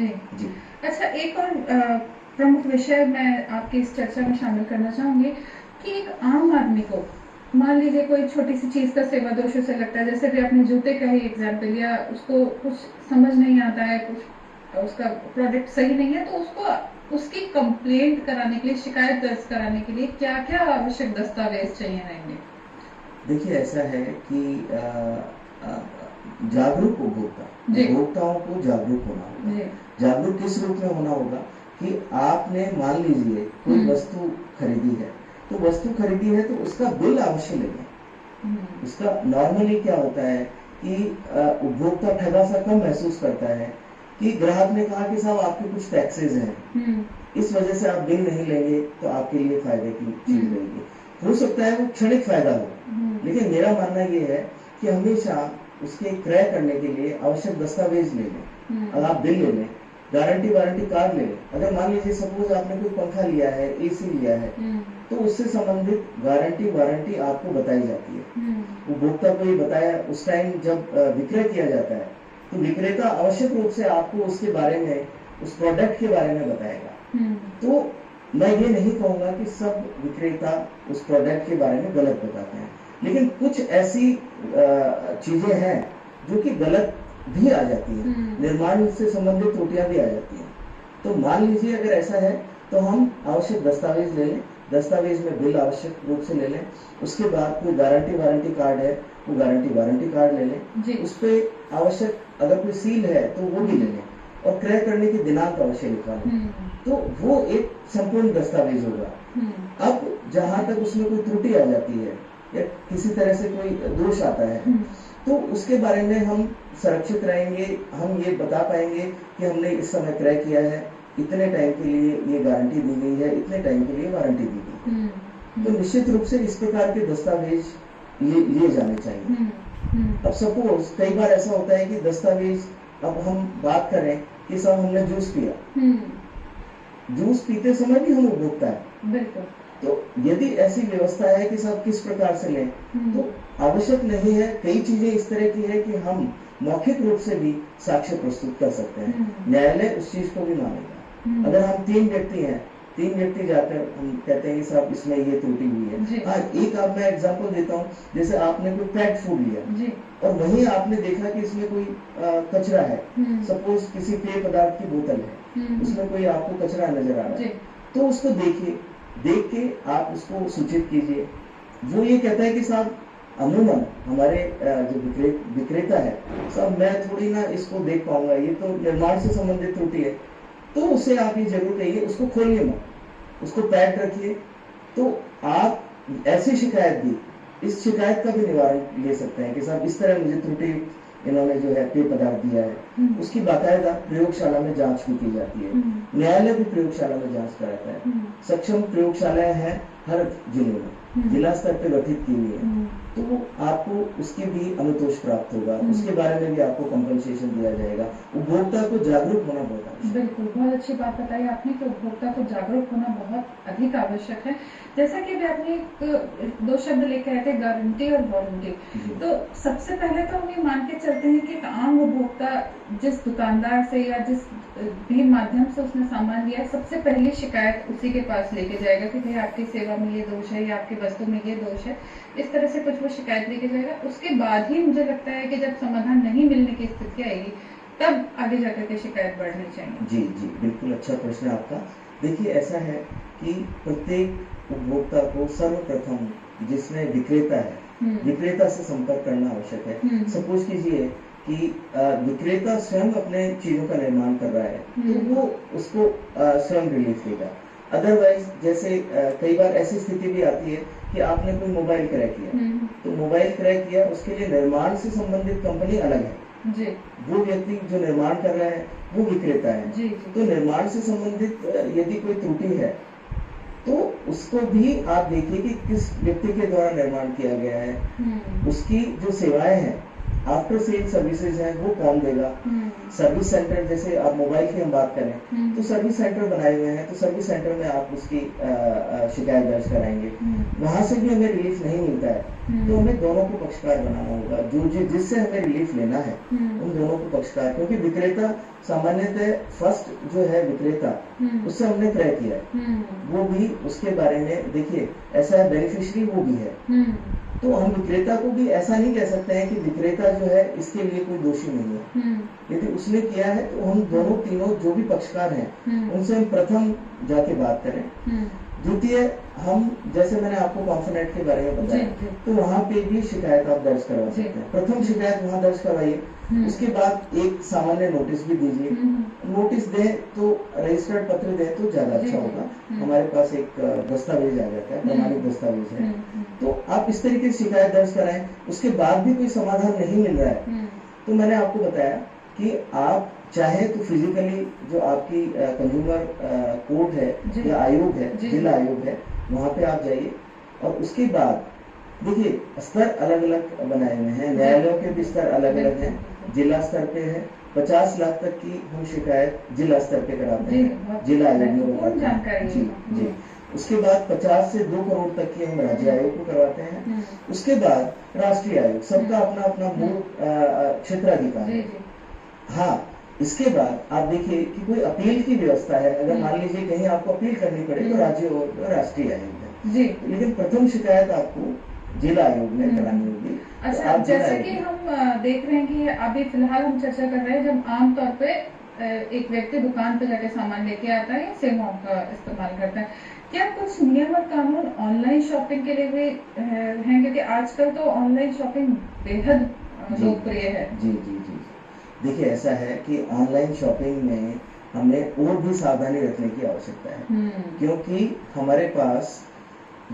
जी। जी। अच्छा, एक और प्रमुख विषय मैं आपकी इस चर्चा में शामिल करना चाहूँगी कि एक आम आदमी को मान लीजिए कोई छोटी-सी चीज़ का सेवा दोष उसे लगता है, जैसे भी आपने जूते का ही एग्ज़ाम्पल लिया, उसको कुछ समझ नहीं आता है, कुछ उसका प्रोडक्ट सही नहीं है, तो उसको उसकी कंप्लेंट कराने के लिए, शिकायत दर्ज कराने के लिए क्या-क्या आवश्यक दस्तावेज़ चाहिए रहेंगे? देखिए ऐसा है कि अ, जागरूक उपभोक्ता, जी, उपभोक्ताओं को जागरूक होना होगा। जी। जागरूक किस रूप में होना होगा कि आपने मान लीजिए कोई हुँ, वस्तु खरीदी है, तो वस्तु खरीदी है तो उसका बिल अवश्य ले लें। हुँ, उसका नॉर्मली क्या होता है कि उपभोक्ता ठगा सा कम महसूस करता है कि ग्राहक ने कहा कि साहब आपके कुछ टैक्सेस हैं, हुँ, इस वजह से आप बिल नहीं लेंगे तो आपके लिए फायदे की हुँ, चीज रहेगी। हो सकता है वो क्षणिक फायदा हो, हुँ, लेकिन मेरा मानना ये है कि हमेशा उसके क्रय करने के लिए आवश्यक दस्तावेज ले लें। हुँ, अगर आप बिल ले लें, गारंटी वारंटी कार्ड ले लें। अगर मान लीजिए सपोज आपने कोई पंखा लिया है, एसी लिया है, हुँ, तो उससे संबंधित गारंटी वारंटी आपको बताई जाती है। हुँ, उपभोक्ता को ये बताया उस टाइम जब विक्रय किया जाता है, तो विक्रेता आवश्यक रूप से आपको उसके बारे में, उस प्रोडक्ट के बारे में बताएगा। हुँ, तो मैं ये नहीं कहूंगा कि सब विक्रेता उस प्रोडक्ट के बारे में गलत बताते हैं, लेकिन कुछ ऐसी चीजें हैं जो कि गलत भी आ जाती है, हुँ, निर्माण से संबंधित त्रुटियां भी आ जाती हैं। तो मान लीजिए अगर ऐसा है तो हम आवश्यक दस्तावेज ले लें, दस्तावेज में बिल आवश्यक रूप से ले लें। उसके बाद कोई गारंटी वारंटी कार्ड है, वो गारंटी वारंटी कार्ड ले जी, लें। उस पर आवश्यक अगर कोई सील है तो वो भी ले लें, और क्रय करने की दिनांक अवश्य लिखवा लें। हुँ, तो वो एक संपूर्ण दस्तावेज होगा। हुँ, अब जहां तक उसमें कोई त्रुटि आ जाती है या किसी तरह से कोई दोष आता है, हुँ, तो उसके बारे में हम सुरक्षित रहेंगे। हम ये बता पाएंगे कि हमने इस समय क्रय किया है, इतने टाइम के लिए ये गारंटी दी गई है, इतने टाइम के लिए वारंटी दी गई है। हुँ, तो हुँ, निश्चित रूप से इस प्रकार के दस्तावेज लिए जाने चाहिए। हुँ, हुँ, अब सपोज कई बार ऐसा होता है कि दस्तावेज, अब हम बात करें कि साहब हमने जूस पिया, हुँ, जूस पीते समय भी हम उपभोक्ता है। बिल्कुल। तो यदि ऐसी व्यवस्था है कि साहब किस प्रकार से लें, हुँ, तो आवश्यक नहीं है। कई चीजें इस तरह की है कि हम मौखिक रूप से भी साक्ष्य प्रस्तुत कर सकते हैं, हुँ, न्यायालय उस चीज को भी मानेगा। हुँ, अगर हम तीन व्यक्ति हैं, तीन व्यक्ति जाकर हम कहते हैं कि साहब इसमें ये त्रुटि हुई है। जी, हाँ, एक आप मैं एग्जांपल देता हूँ, जैसे आपने कोई पैक्ड फूड लिया जी, और वहीं आपने देखा कि इसमें कोई कचरा है। हुँ, सपोज किसी पेय पदार्थ की बोतल है, हुँ, उसमें कोई आपको कचरा नजर आ रहा जी, है, तो उसको देखिए, देख के आप उसको सूचित कीजिए। वो ये कहता है कि साहब अमूमन हमारे जो विक्रेता है, साहब मैं थोड़ी ना इसको देख पाऊंगा, ये तो निर्माण से संबंधित त्रुटि है। तो उसे आप ये जरूर कहिए, उसको खोलिए मत, उसको पैक रखिए। तो आप ऐसी शिकायत भी, इस शिकायत का भी निवारण ले सकते हैं कि साहब इस तरह मुझे त्रुटि, इन्होंने जो है पेय पदार्थ दिया है। हुँ, उसकी बाकायदा प्रयोगशाला में जांच भी की जाती है, हुँ, न्यायालय भी प्रयोगशाला में जांच कराता है। हुँ, सक्षम प्रयोगशालाएं हैं हर जिले में, हुँ, जिला स्तर पर गठित की हुई है। हुँ, तो आपको उसके भी अनुतोष प्राप्त होगा, हुँ, उसके बारे में भी आपको कंपनसेशन दिया जाएगा। उपभोक्ता को जागरूक होना बहुत आवश्यक है। बिल्कुल, बहुत अच्छी बात बताई आपने कि उपभोक्ता को जागरूक होना बहुत अधिक आवश्यक है। जैसा कि अभी आपने एक 2 शब्द लेके आए थे, गारंटी और वारंटी। जी। तो सबसे पहले तो हम ये मान के चलते हैं कि एक आम उपभोक्ता जिस दुकानदार से या जिस भी माध्यम से उसने सामान लिया है, सबसे पहली शिकायत उसी के पास लेके जाएगा कि भई आपकी सेवा में ये दोष है या आपकी वस्तु में ये दोष है। इस तरह से कुछ वो शिकायत लेके जाएगा। उसके बाद ही मुझे लगता है कि जब समाधान नहीं मिलने की स्थिति आएगी, तब आगे जाकर के शिकायत बढ़नी चाहिए। जी, जी, बिल्कुल अच्छा प्रश्न है आपका। देखिए ऐसा है कि प्रत्येक उपभोक्ता को सर्वप्रथम, जिसमें विक्रेता है, हुँ, विक्रेता से संपर्क करना आवश्यक है। हुँ, सपोज कीजिए कि विक्रेता स्वयं अपने चीजों का निर्माण कर रहा है, तो हुँ, वो उसको स्वयं रिलीफ देगा। अदरवाइज जैसे कई बार ऐसी स्थिति भी आती है कि आपने कोई मोबाइल क्रय किया, हुँ, तो मोबाइल क्रय किया, उसके लिए निर्माण से संबंधित कंपनी अलग है। जी, वो व्यक्ति जो निर्माण कर रहा है वो विक्रेता है। जी, जी, तो निर्माण से संबंधित यदि कोई त्रुटि है, तो उसको भी आप देखिए कि किस व्यक्ति के द्वारा निर्माण किया गया है, हुँ, उसकी जो सेवाएं हैं आफ्टर सेल सर्विसेज है वो कौन देगा, सर्विस सेंटर, जैसे आप मोबाइल की हम बात करें तो सर्विस सेंटर बनाए हुए हैं, तो सर्विस सेंटर में आप उसकी शिकायत दर्ज कराएंगे, वहां से भी हमें रिलीफ नहीं मिलता है तो हमें दोनों को पक्षकार बनाना होगा, जो जिससे हमें रिलीफ लेना है उन दोनों को पक्षकार, क्योंकि विक्रेता सामान्यतः फर्स्ट जो है विक्रेता उससे हमने क्रय किया है, वो भी उसके बारे में देखिए ऐसा है, बेनिफिशियरी वो भी है, तो हम विक्रेता को भी ऐसा नहीं कह सकते हैं कि विक्रेता जो है इसके लिए कोई दोषी नहीं है, यदि उसने किया है तो हम दोनों तीनों जो भी पक्षकार हैं उनसे हम प्रथम जाके बात करें। द्वितीय, हम जैसे मैंने आपको कॉन्फिडेंट के बारे में बताया तो वहां पे भी शिकायत आप दर्ज करवा सकते हैं, प्रथम शिकायत वहां दर्ज करवाइए, उसके बाद एक सामान्य नोटिस भी दीजिए, नोटिस दें तो रजिस्टर्ड पत्र दें तो ज्यादा अच्छा होगा, हमारे पास एक दस्तावेज आ जाता है, प्रमाणिक दस्तावेज है, तो आप इस तरीके से शिकायत दर्ज कराएं। उसके बाद भी कोई समाधान नहीं मिल रहा है तो मैंने आपको बताया कि आप चाहे तो फिजिकली जो आपकी कंज्यूमर कोर्ट है या आयोग है, जिला आयोग है, वहां पे आप जाइए, और उसके बाद देखिए स्तर अलग अलग बनाए हुए हैं, न्यायालयों के भी स्तर अलग अलग हैं, जिला स्तर पे है 50 लाख तक की हम शिकायत जिला स्तर पे कराते हैं, जिला आयोग में बताते हैं जी जी। उसके बाद 50 से 2 करोड़ तक की हम राज्य आयोग को करवाते हैं, उसके बाद राष्ट्रीय आयोग, सबका अपना अपना मूल क्षेत्राधिकार है। हाँ, इसके बाद आप देखिए कि कोई अपील की व्यवस्था है, अगर मान लीजिए कहीं आपको अपील करनी पड़े तो राज्य और राष्ट्रीय आयोग है जी, लेकिन प्रथम शिकायत आपको जिला आयोग में करानी होगी। अच्छा, तो जैसे कि हम देख रहे हैं कि अभी फिलहाल हम चर्चा कर रहे हैं जब आमतौर पे एक व्यक्ति दुकान पे जाके सामान लेके आता है या सेवाओं का इस्तेमाल करता है, क्या कुछ नियम और कानून ऑनलाइन शॉपिंग के लिए भी हैं, क्योंकि आजकल तो ऑनलाइन शॉपिंग बेहद लोकप्रिय है। जी जी जी, देखिए ऐसा है कि ऑनलाइन शॉपिंग में हमें और भी सावधानी रखने की आवश्यकता है, क्योंकि हमारे पास